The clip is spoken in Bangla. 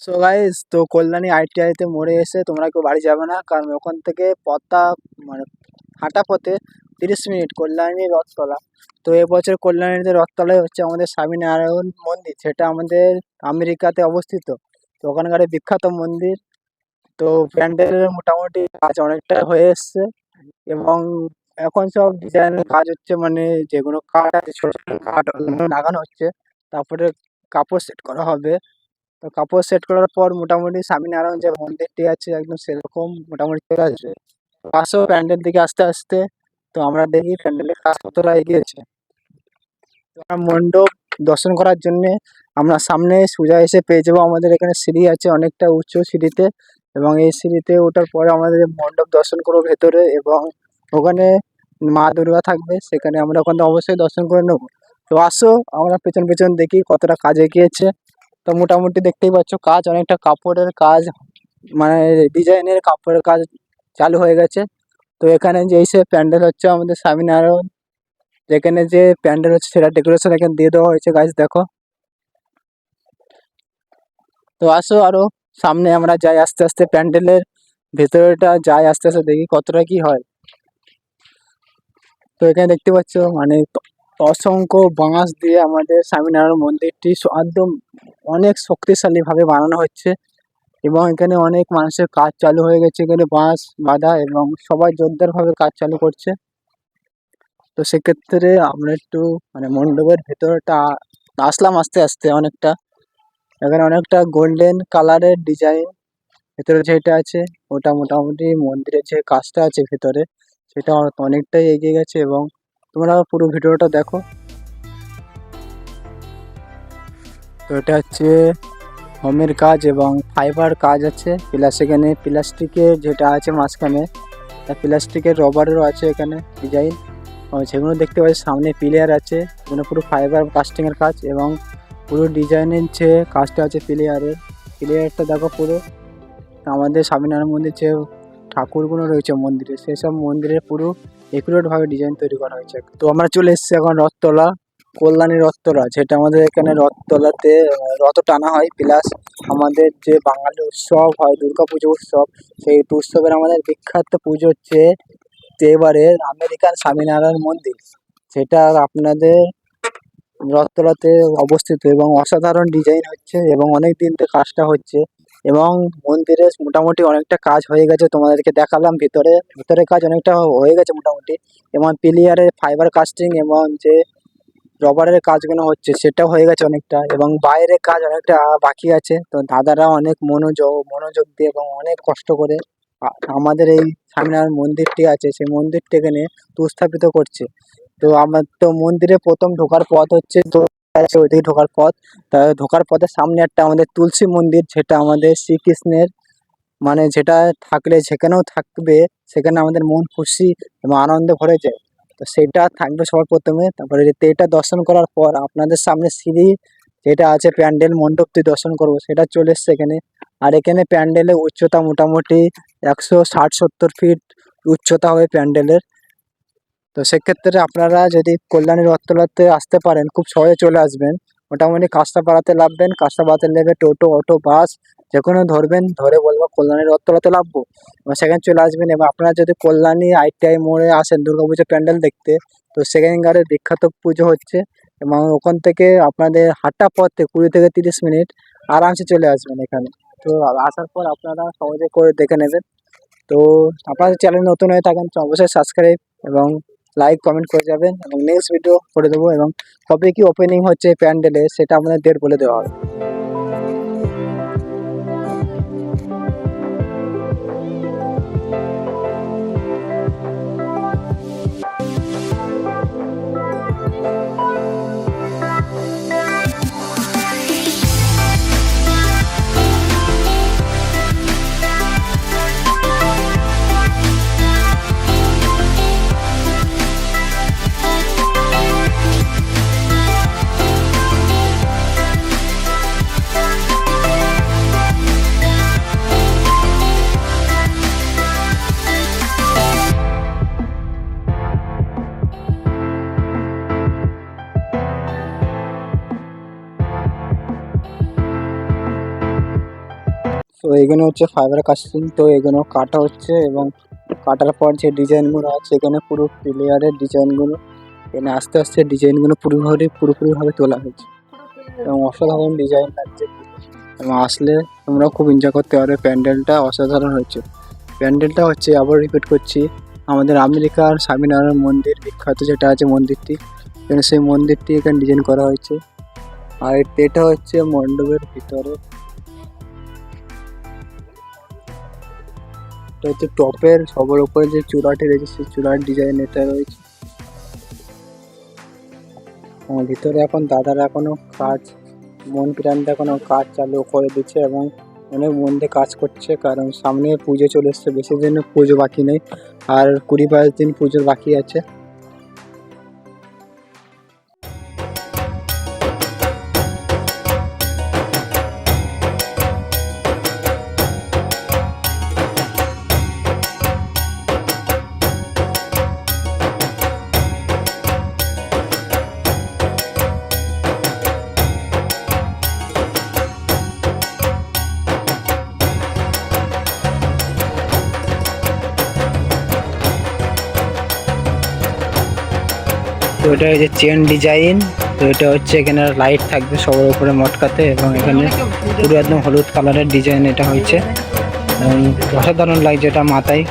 সো গাইস, তো কল্যাণী আইটিআইতে মোড়ে এসে তোমরা কেউ বাড়ি যাবে না, কারণ ওখান থেকে মানে হাঁটা পথে 30 মিনিট কল্যাণী রথতলা। তো এবছর কল্যাণীতে রথতলায় হচ্ছে আমাদের স্বামীনারায়ণ মন্দির, সেটা আমাদের আমেরিকাতে অবস্থিত। তো ওখানকার এই বিখ্যাত মন্দির। তো প্যান্ডেলের মোটামুটি কাজ অনেকটা হয়ে এসছে, এবং এখন সব ডিজাইনের কাজ হচ্ছে, মানে যেগুলো কাঠ আছে ছোট ছোট কাঠ ওগুলো লাগানো হচ্ছে। তারপরে কাপড় সেট করা হবে। তো কাপড় সেট করার পর মোটামুটি স্বামীনারায়ণ যে মন্দিরটি আছে একদম সেরকম মোটামুটি চলে আসবে। পাশেও প্যান্ডেল দিকে আস্তে আস্তে। তো আমরা দেখি প্যান্ডেলের কাজ কতটা এগিয়েছে। তো আমরা মণ্ডপ দর্শন করার জন্যে আমরা সামনে সোজা এসে পেয়ে যাবো, আমাদের এখানে সিঁড়ি আছে অনেকটা উঁচু সিঁড়িতে, এবং এই সিঁড়িতে ওঠার পরে আমাদের মণ্ডপ দর্শন করবো ভেতরে, এবং ওখানে মা দুর্গা থাকবে, সেখানে আমরা ওখানে অবশ্যই দর্শন করে নেবো। তো আসো আমরা পেছন পেছন দেখি কতটা কাজ এগিয়েছে। তো মোটামুটি দেখতেই পাচ্ছ কাজ অনেকটা কাপড়ের কাজ, মানে ডিজাইনের কাপড়ের কাজ চালু হয়ে গেছে। তো এখানে যে এসে প্যান্ডেল হচ্ছে আমাদের স্বামীনারায়ণ, যেখানে যে প্যান্ডেল হচ্ছে সেটা ডেকোরেশন এখানে দিয়ে দেওয়া হয়েছে, গাইজ দেখো। তো আসো আরো সামনে আমরা যাই, আস্তে আস্তে প্যান্ডেলের ভেতরেটা যাই, আস্তে আস্তে দেখি কতটা কি হয়। তো এখানে দেখতে পাচ্ছ মানে অসংখ্য বাঁশ দিয়ে আমাদের স্বামীনারায়ণ মন্দিরটি একদম অনেক শক্তিশালী ভাবে বানানো হচ্ছে, এবং এখানে অনেক মানুষের কাজ চালু হয়ে গেছে, এখানে বাঁশ বাঁধা, এবং সবাই জোরদার ভাবে কাজ চালু করছে। তো সেক্ষেত্রে আমরা একটু মানে মণ্ডপের ভেতরটা আসলাম আস্তে আস্তে অনেকটা। এখানে অনেকটা গোল্ডেন কালারের ডিজাইন ভেতরে যেটা আছে, ওটা মোটামুটি মন্দিরের যে কাজটা আছে ভেতরে সেটা অনেকটাই এগিয়ে গেছে, এবং তোমরা পুরো ভিডিওটা দেখো। তো এটা হচ্ছে হোমের কাজ এবং ফাইবার কাজ আছে, প্লাস এখানে প্লাস্টিকের যেটা আছে মাঝখানে, প্লাস্টিকের রবারেরও আছে এখানে ডিজাইন। সেগুলো দেখতে পাচ্ছি সামনে প্লেয়ার আছে, এখানে পুরো ফাইবার কাস্টিং এর কাজ, এবং পুরো ডিজাইনের যে কাজটা আছে প্লেয়ারটা দেখো পুরো। আমাদের স্বামীনারায়ণ মন্দির যে ঠাকুরগুলো রয়েছে মন্দিরে, সেসব মন্দিরের পুরো একুরেট ভাবে ডিজাইন তৈরি করা হয়েছে। তো আমরা চলে এসেছি এখন রথতলা, কল্যাণী রথতলা, যেটা আমাদের এখানে রথতলাতে রথ টানা হয়, প্লাস আমাদের যে বাঙালি উৎসব হয় দুর্গাপুজো উৎসব, সেই উৎসবের আমাদের বিখ্যাত পুজো হচ্ছে এবারে আমেরিকান স্বামীনারায়ণ মন্দির, সেটা আপনাদের রথতলাতে অবস্থিত, এবং অসাধারণ ডিজাইন হচ্ছে, এবং অনেক দিন থেকে কাজটা হচ্ছে, এবং মন্দিরে মোটামুটি অনেকটা কাজ হয়ে গেছে, তোমাদেরকে দেখালাম ভিতরে ভিতরে কাজ অনেকটা হয়ে গেছে মোটামুটি, এবং পিলিয়ারের ফাইবার কাস্টিং এবং যে রবারের কাজগুলো হচ্ছে সেটাও হয়ে গেছে অনেকটা, এবং বাইরের কাজ অনেকটা বাকি আছে। তো দাদারা অনেক মনোযোগ দিয়ে এবং অনেক কষ্ট করে আমাদের এই স্বামীনারায়ণ মন্দিরটি আছে সেই মন্দিরটি এখানে প্রস্থাপিত করছে। তো আমার তো মন্দিরে প্রথম ঢোকার পথ হচ্ছে, তো আছে ওইদিকে ঢোকার পথ। তা ঢোকার পথের সামনে একটা আমাদের তুলসী মন্দির, যেটা আমাদের শ্রীকৃষ্ণের, মানে যেটা থাকলে যেখানেও থাকবে সেখানে আমাদের মন খুশি এবং আনন্দে ভরে যায়। তো সেটা থাকবে সবার প্রথমে, তারপরে এটা দর্শন করার পর আপনাদের সামনে সিঁড়ি যেটা আছে প্যান্ডেল মণ্ডপটি দর্শন করব সেটা চলে এসছে এখানে। আর এখানে প্যান্ডেলের উচ্চতা মোটামুটি 160-70 ফিট উচ্চতা হবে প্যান্ডেলের। তো সেক্ষেত্রে আপনারা যদি কল্যাণী রথতলাতে আসতে পারেন খুব সহজে চলে আসবেন। মোটামুটি কাঁচরাপাড়াতে নামবেন, কাঁচরাপাড়াতে নেমে টোটো, অটো, বাস যেকোনো ধরবেন, ধরে বলবো কল্যাণী রথতলাতে নামবো, এবং সেখানে চলে আসবেন। এবং আপনারা যদি কল্যাণী আইটিআই মোড়ে আসেন দুর্গাপুজো প্যান্ডেল দেখতে, তো সেখানকার বিখ্যাত পুজো হচ্ছে, এবং ওখান থেকে আপনাদের হাঁটা পথে 20 থেকে 30 মিনিট আরামসে চলে আসবেন এখানে। তো আসার পর আপনারা সহজে করে দেখে নেবেন। তো আপনাদের চ্যানেল নতুন হয়ে থাকেন তো অবশ্যই সাবস্ক্রাইব এবং লাইক কমেন্ট করে যাবেন, এবং নেক্সট ভিডিও করে দেবো, এবং কবে কি ওপেনিং হচ্ছে প্যান্ডেলে সেটা আমাদের ডেট বলে দেওয়া হবে। তো এখানে হচ্ছে ফাইবার কাস্টিং, তো এগুলো কাটা হচ্ছে এবং কাটার পর যে ডিজাইনগুলো আছে এখানে পুরো প্লেয়ারের ডিজাইনগুলো এখানে আস্তে আস্তে ডিজাইনগুলো পুরোপুরিভাবে তোলা হয়েছে এবং অসাধারণ ডিজাইন লাগছে এবং আসলে তোমরাও খুব এনজয় করতে পারবে। প্যান্ডেলটা অসাধারণ হয়েছে। প্যান্ডেলটা হচ্ছে আবার রিপিট করছি, আমাদের আমেরিকার স্বামীনারায়ণ মন্দির বিখ্যাত যেটা আছে মন্দিরটি, এখানে সেই মন্দিরটি এখানে ডিজাইন করা হয়েছে। আর এটা হচ্ছে মণ্ডপের ভিতরে, এটা হচ্ছে টপের সবার উপরে যে চূড়াটি রয়েছে সেই চূড়ার ডিজাইন এটা রয়েছে। ভিতরে এখন দাদারা এখনো কাজ মন প্রাণ দিয়ে এখনো কাজ চালু করে দিচ্ছে এবং অনেক মন দিয়ে কাজ করছে, কারণ সামনে পুজো চলে এসছে, বেশি দিন পুজো বাকি নেই, আর 20-22 দিন পুজোর বাকি আছে। তো এটা হচ্ছে চেন ডিজাইন, তো এটা হচ্ছে এখানে লাইট থাকবে সবার উপরে মটকাতে এবং এখানে পুরো একদম হলুদ কালারের ডিজাইন এটা হয়েছে এবং অসাধারণ লাগছে এটা মাথায়।